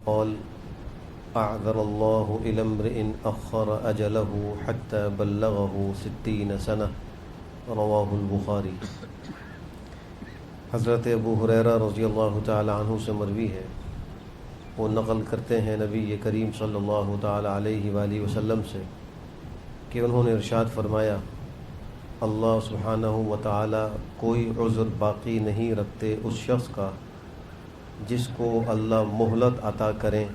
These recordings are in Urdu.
قال أعذر الله إلى امرئ أخر أجله حتى بلغه 60 سنة رواہ البخاری۔ حضرت ابو ہریرہ رضی اللہ تعالی عنہ سے مروی ہے، وہ نقل کرتے ہیں نبی کریم صلی اللہ تعالی علیہ وآلہ وسلم سے کہ انہوں نے ارشاد فرمایا، اللہ سبحانہ و تعالی کوئی عذر باقی نہیں رکھتے اس شخص کا جس کو اللہ مہلت عطا کریں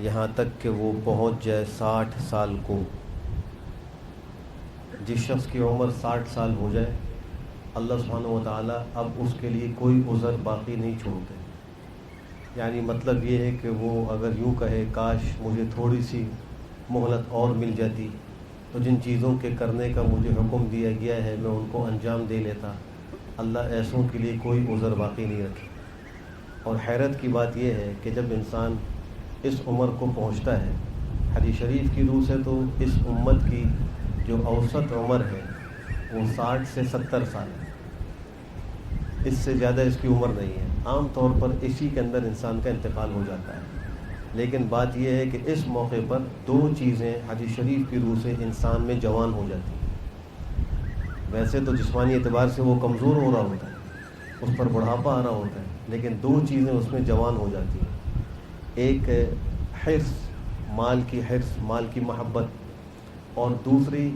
یہاں تک کہ وہ پہنچ جائے 60 سال کو۔ جس شخص کی عمر 60 سال ہو جائے، اللہ سبحانہ و تعالیٰ اب اس کے لیے کوئی عذر باقی نہیں چھوڑتے۔ یعنی مطلب یہ ہے کہ وہ اگر یوں کہے کاش مجھے تھوڑی سی مہلت اور مل جاتی تو جن چیزوں کے کرنے کا مجھے حکم دیا گیا ہے میں ان کو انجام دے لیتا، اللہ ایسوں کے لیے کوئی عذر باقی نہیں رکھے۔ اور حیرت کی بات یہ ہے کہ جب انسان اس عمر کو پہنچتا ہے، حدیث شریف کی روح سے تو اس امت کی جو اوسط عمر ہے وہ 60 سے 70 سال ہے، اس سے زیادہ اس کی عمر نہیں ہے۔ عام طور پر اسی کے اندر انسان کا انتقال ہو جاتا ہے، لیکن بات یہ ہے کہ اس موقع پر دو چیزیں حدیث شریف کی روح سے انسان میں جوان ہو جاتی ہیں۔ ویسے تو جسمانی اعتبار سے وہ کمزور ہو رہا ہوتا ہے، اس پر بڑھاپا آ رہا ہوتا ہے، لیکن دو چیزیں اس میں جوان ہو جاتی ہیں۔ ایک حرص، مال کی حرص، مال کی محبت، اور دوسری